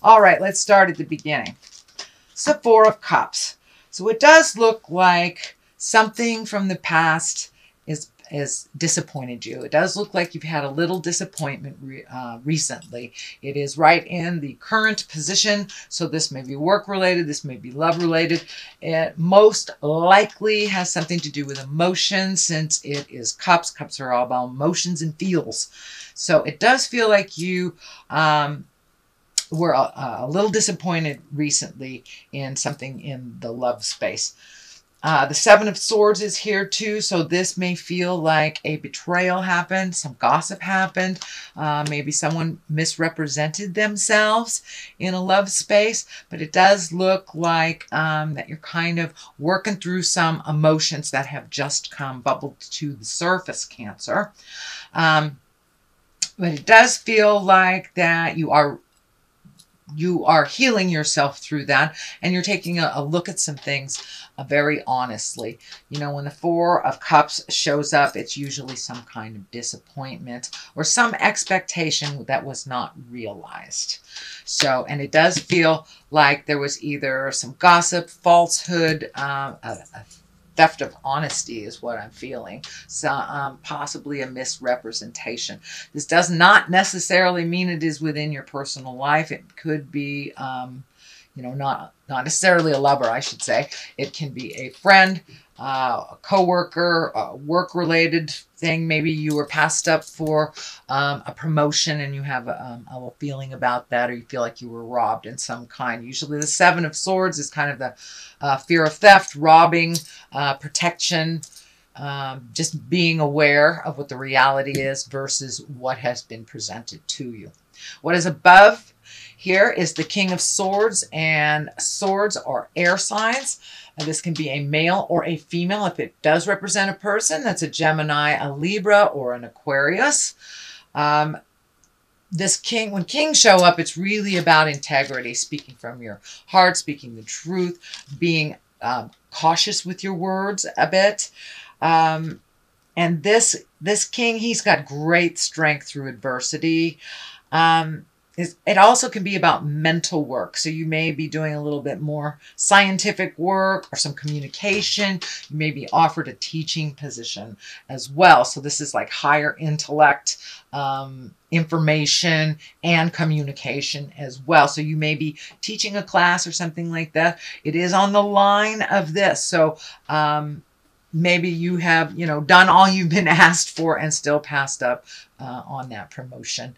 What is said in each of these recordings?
All right, let's start at the beginning. It's the Four of Cups. So it does look like something from the past is disappointed you. It does look like you've had a little disappointment recently. It is right in the current position. So this may be work related. This may be love related. It most likely has something to do with emotions, since it is cups. Cups are all about emotions and feels. So it does feel like you were a little disappointed recently in something in the love space. The Seven of Swords is here too, so this may feel like a betrayal happened, some gossip happened, maybe someone misrepresented themselves in a love space, but it does look like that you're kind of working through some emotions that have just bubbled to the surface, Cancer. But it does feel like that you are healing yourself through that, and you're taking a look at some things very honestly. You know, when the Four of Cups shows up, it's usually some kind of disappointment or some expectation that was not realized. So, and it does feel like there was either some gossip, falsehood, a theft of honesty is what I'm feeling. So, possibly a misrepresentation. This does not necessarily mean it is within your personal life. It could be, you know, not necessarily a lover, I should say. It can be a friend, a coworker, a work-related thing. Maybe you were passed up for a promotion and you have a feeling about that, or you feel like you were robbed in some kind. Usually the Seven of Swords is kind of the fear of theft, robbing, protection, just being aware of what the reality is versus what has been presented to you. What is above here is the King of Swords, and swords are air signs. This can be a male or a female. If it does represent a person, that's a Gemini, a Libra, or an Aquarius. This king, when kings show up, it's really about integrity, speaking from your heart, speaking the truth, being cautious with your words a bit. And this king, he's got great strength through adversity. It also can be about mental work. So you may be doing a little bit more scientific work or some communication. You may be offered a teaching position as well. So this is like higher intellect, information, and communication as well. So you may be teaching a class or something like that. It is on the line of this. So maybe you have, you know, done all you've been asked for and still passed up on that promotion.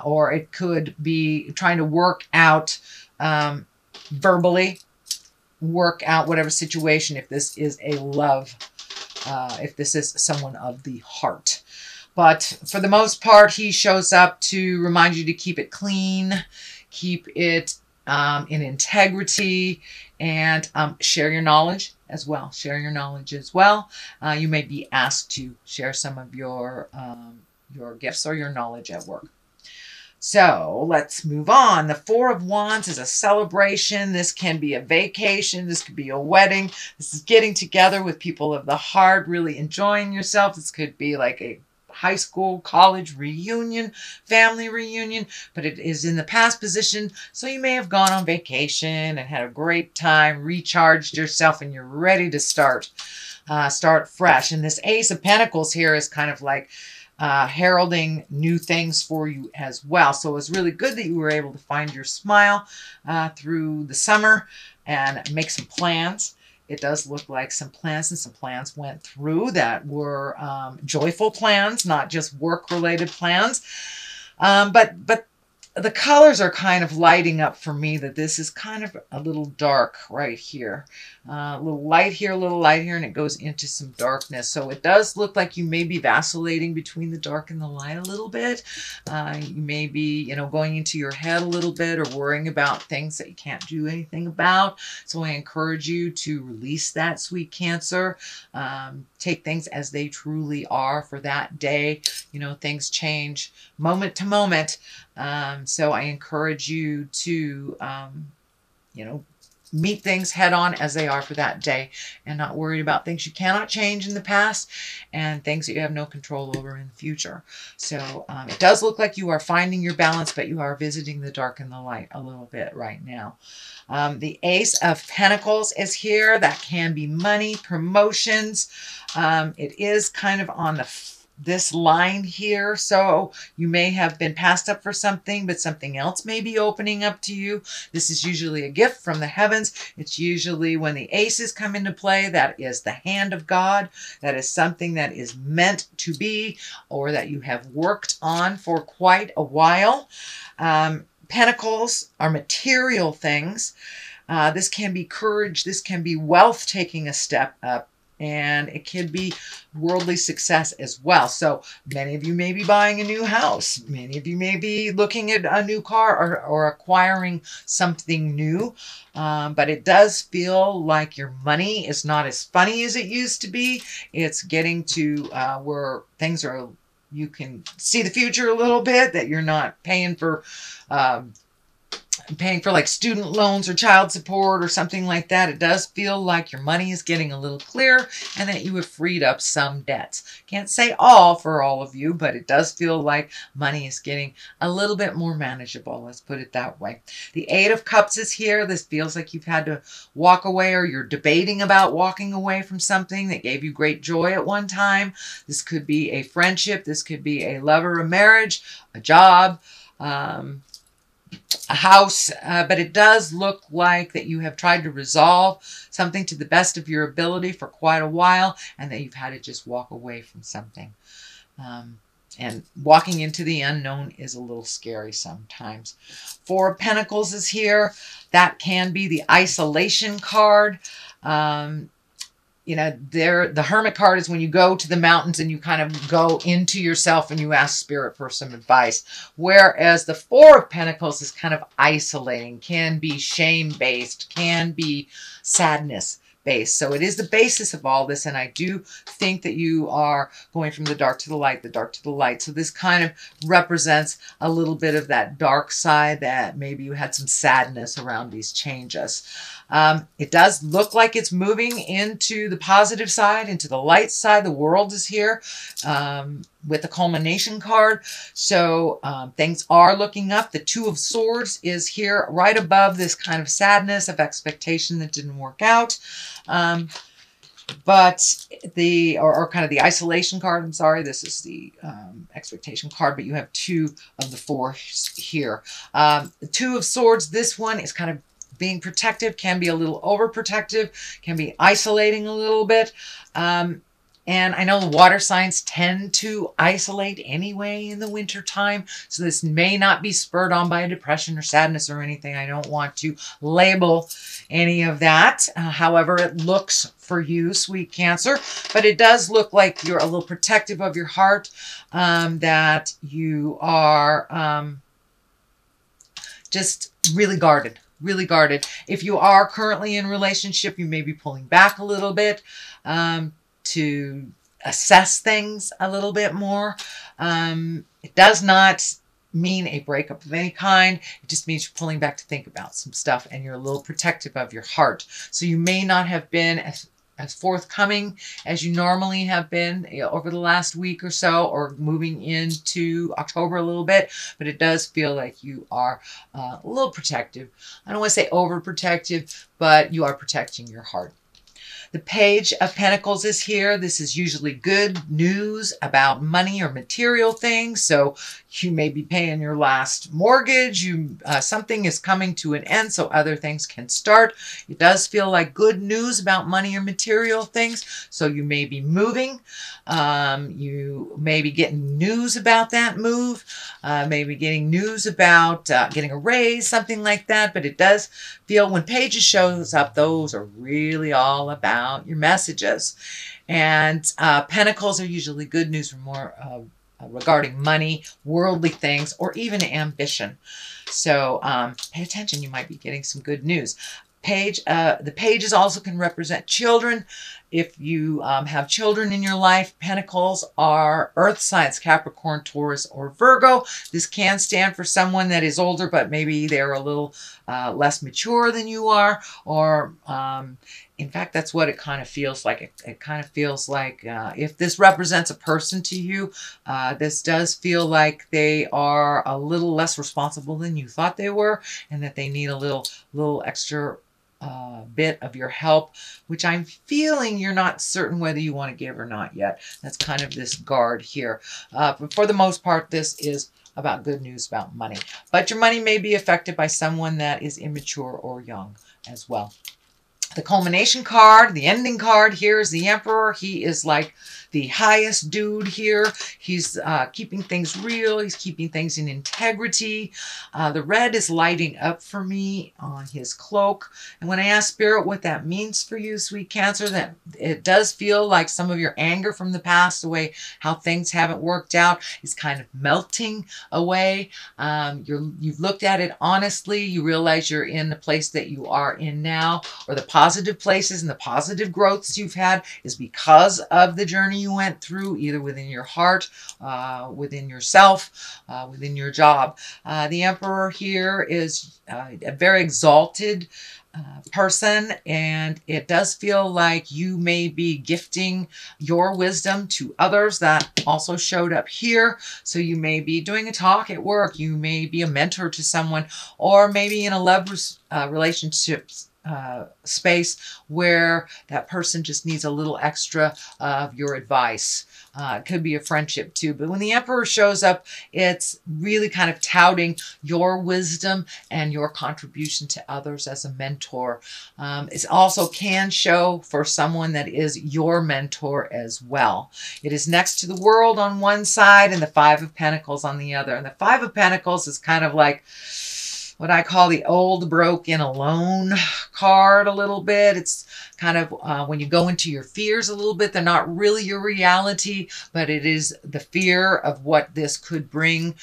Or it could be trying to work out verbally, work out whatever situation, if this is a love, if this is someone of the heart. But for the most part, he shows up to remind you to keep it clean, keep it in integrity, and share your knowledge as well. Share your knowledge as well. You may be asked to share some of your gifts or your knowledge at work. So let's move on. The Four of Wands is a celebration. This can be a vacation. This could be a wedding. This is getting together with people of the heart, really enjoying yourself. This could be like a high school, college reunion, family reunion, but it is in the past position. So you may have gone on vacation and had a great time, recharged yourself, and you're ready to start fresh. And this Ace of Pentacles here is kind of like heralding new things for you as well. So it was really good that you were able to find your smile through the summer and make some plans. It does look like some plans went through that were joyful plans, not just work-related plans. But the colors are kind of lighting up for me that this is kind of a little dark right here. A little light here, a little light here, and it goes into some darkness. So it does look like you may be vacillating between the dark and the light a little bit. You may be, you know, going into your head a little bit or worrying about things that you can't do anything about. So I encourage you to release that, sweet Cancer. Take things as they truly are for that day. You know, things change moment to moment. So I encourage you to, you know, meet things head on as they are for that day, and not worried about things you cannot change in the past and things that you have no control over in the future. So it does look like you are finding your balance, but you are visiting the dark and the light a little bit right now. The Ace of Pentacles is here. That can be money, promotions. It is kind of on this line here, so you may have been passed up for something, but something else may be opening up to you. This is usually a gift from the heavens. It's usually when the aces come into play, that is the hand of God. That is something that is meant to be, or that you have worked on for quite a while. Pentacles are material things. This can be courage. This can be wealth taking a step up. And it could be worldly success as well. So many of you may be buying a new house. Many of you may be looking at a new car or acquiring something new. But it does feel like your money is not as funny as it used to be. It's getting to where things are, you can see the future a little bit, that you're not paying for like student loans or child support or something like that. It does feel like your money is getting a little clearer and that you have freed up some debts. Can't say all for all of you, but it does feel like money is getting a little bit more manageable. Let's put it that way. The Eight of Cups is here. This feels like you've had to walk away, or you're debating about walking away from something that gave you great joy at one time. This could be a friendship. This could be a lover, a marriage, a job, a house, but it does look like that you have tried to resolve something to the best of your ability for quite a while, and that you've had to just walk away from something. And walking into the unknown is a little scary sometimes. Four of Pentacles is here. That can be the isolation card. You know, the Hermit card is when you go to the mountains and you kind of go into yourself and you ask Spirit for some advice. Whereas the Four of Pentacles is kind of isolating, can be shame-based, can be sadness-based. So it is the basis of all this, and I do think that you are going from the dark to the light, the dark to the light. So this kind of represents a little bit of that dark side, that maybe you had some sadness around these changes. It does look like it's moving into the positive side, into the light side. The World is here with the culmination card. So things are looking up. The Two of Swords is here right above this kind of sadness of expectation that didn't work out. But or kind of the isolation card, I'm sorry, this is the expectation card, but you have two of the four here. The Two of Swords, this one is kind of being protective, can be a little overprotective, can be isolating a little bit. And I know the water signs tend to isolate anyway in the winter time. So this may not be spurred on by a depression or sadness or anything. I don't want to label any of that. However, it looks for you, sweet Cancer. But it does look like you're a little protective of your heart, that you are just really guarded. Really guarded. If you are currently in a relationship, you may be pulling back a little bit to assess things a little bit more. It does not mean a breakup of any kind. It just means you're pulling back to think about some stuff, and you're a little protective of your heart. So you may not have been as forthcoming as you normally have been over the last week or so, or moving into October a little bit, but it does feel like you are a little protective. I don't want to say overprotective, but you are protecting your heart. The Page of Pentacles is here. This is usually good news about money or material things. So you may be paying your last mortgage. Something is coming to an end, so other things can start. It does feel like good news about money or material things. So you may be moving. You may be getting news about that move. Maybe getting news about getting a raise, something like that. But it does feel, when Pages shows up, those are really all about your messages. And Pentacles are usually good news for more regarding money, worldly things, or even ambition. So pay attention. You might be getting some good news. The pages also can represent children. If you have children in your life, Pentacles are earth signs, Capricorn, Taurus, or Virgo. This can stand for someone that is older, but maybe they're a little less mature than you are, or in fact, that's what it kind of feels like. It kind of feels like if this represents a person to you, this does feel like they are a little less responsible than you thought they were, and that they need a little extra bit of your help, which I'm feeling you're not certain whether you want to give or not yet. That's kind of this guard here. But for the most part, this is about good news about money. But your money may be affected by someone that is immature or young as well. The culmination card, the ending card here is the Emperor. He is like the highest dude here. He's keeping things real. He's keeping things in integrity. The red is lighting up for me on his cloak. And when I ask Spirit what that means for you, sweet Cancer, that it does feel like some of your anger from the past, the way how things haven't worked out, is kind of melting away. You've looked at it honestly. You realize you're in the place that you are in now, or the positive places and the positive growths you've had is because of the journey you went through, either within your heart, within yourself, within your job. The Emperor here is a very exalted person, and it does feel like you may be gifting your wisdom to others. That also showed up here. So you may be doing a talk at work, you may be a mentor to someone, or maybe in a love relationship space where that person just needs a little extra of your advice. It could be a friendship too. But when the Emperor shows up, it's really kind of touting your wisdom and your contribution to others as a mentor. It also can show for someone that is your mentor as well. It is next to the World on one side and the Five of Pentacles on the other. And the Five of Pentacles is kind of like what I call the old, broken, alone card a little bit. It's kind of when you go into your fears a little bit, they're not really your reality, but it is the fear of what this could bring.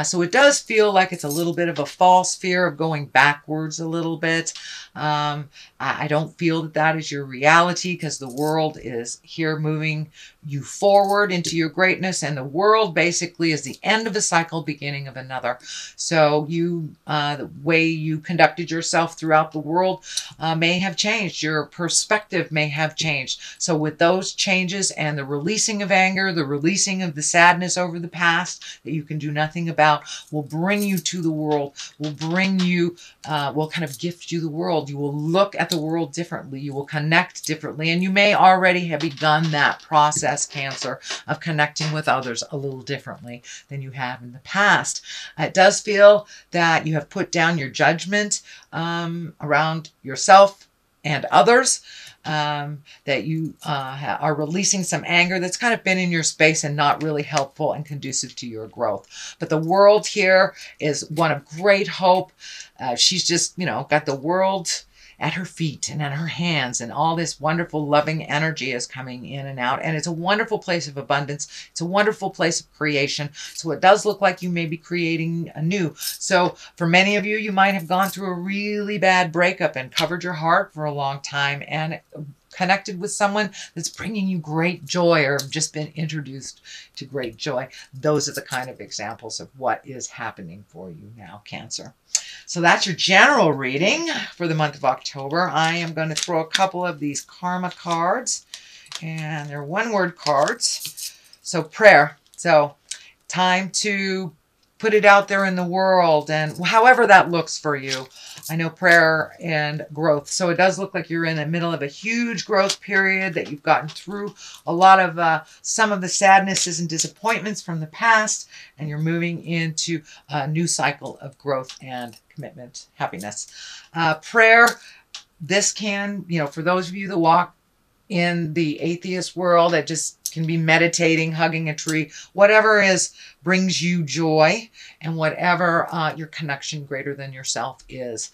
So it does feel like it's a little bit of a false fear of going backwards a little bit. I don't feel that that is your reality, because the World is here moving you forward into your greatness, and the World basically is the end of a cycle, beginning of another. So you, the way you conducted yourself throughout the world may have changed. Your perspective may have changed. So with those changes and the releasing of anger, the releasing of the sadness over the past that you can do nothing about, will bring you to the World, will bring you, will kind of gift you the World. You will look at the world differently. You will connect differently. And you may already have begun that process, Cancer, of connecting with others a little differently than you have in the past. It does feel that you have put down your judgment around yourself and others, that you are releasing some anger that's kind of been in your space and not really helpful and conducive to your growth. But the World here is one of great hope. She's just, you know, got the world at her feet and at her hands, and all this wonderful loving energy is coming in and out, and it's a wonderful place of abundance. It's a wonderful place of creation. So it does look like you may be creating anew. So for many of you, you might have gone through a really bad breakup and covered your heart for a long time and connected with someone that's bringing you great joy, or just been introduced to great joy. Those are the kind of examples of what is happening for you now, Cancer. So that's your general reading for the month of October. I am going to throw a couple of these karma cards, and they're one-word cards. So prayer. So time to put it out there in the world, and however that looks for you. I know prayer and growth. So it does look like you're in the middle of a huge growth period, that you've gotten through a lot of some of the sadnesses and disappointments from the past, and you're moving into a new cycle of growth and commitment, happiness. Prayer, this can, you know, for those of you that walk in the atheist world, that just can be meditating, hugging a tree, whatever brings you joy, and whatever your connection greater than yourself is.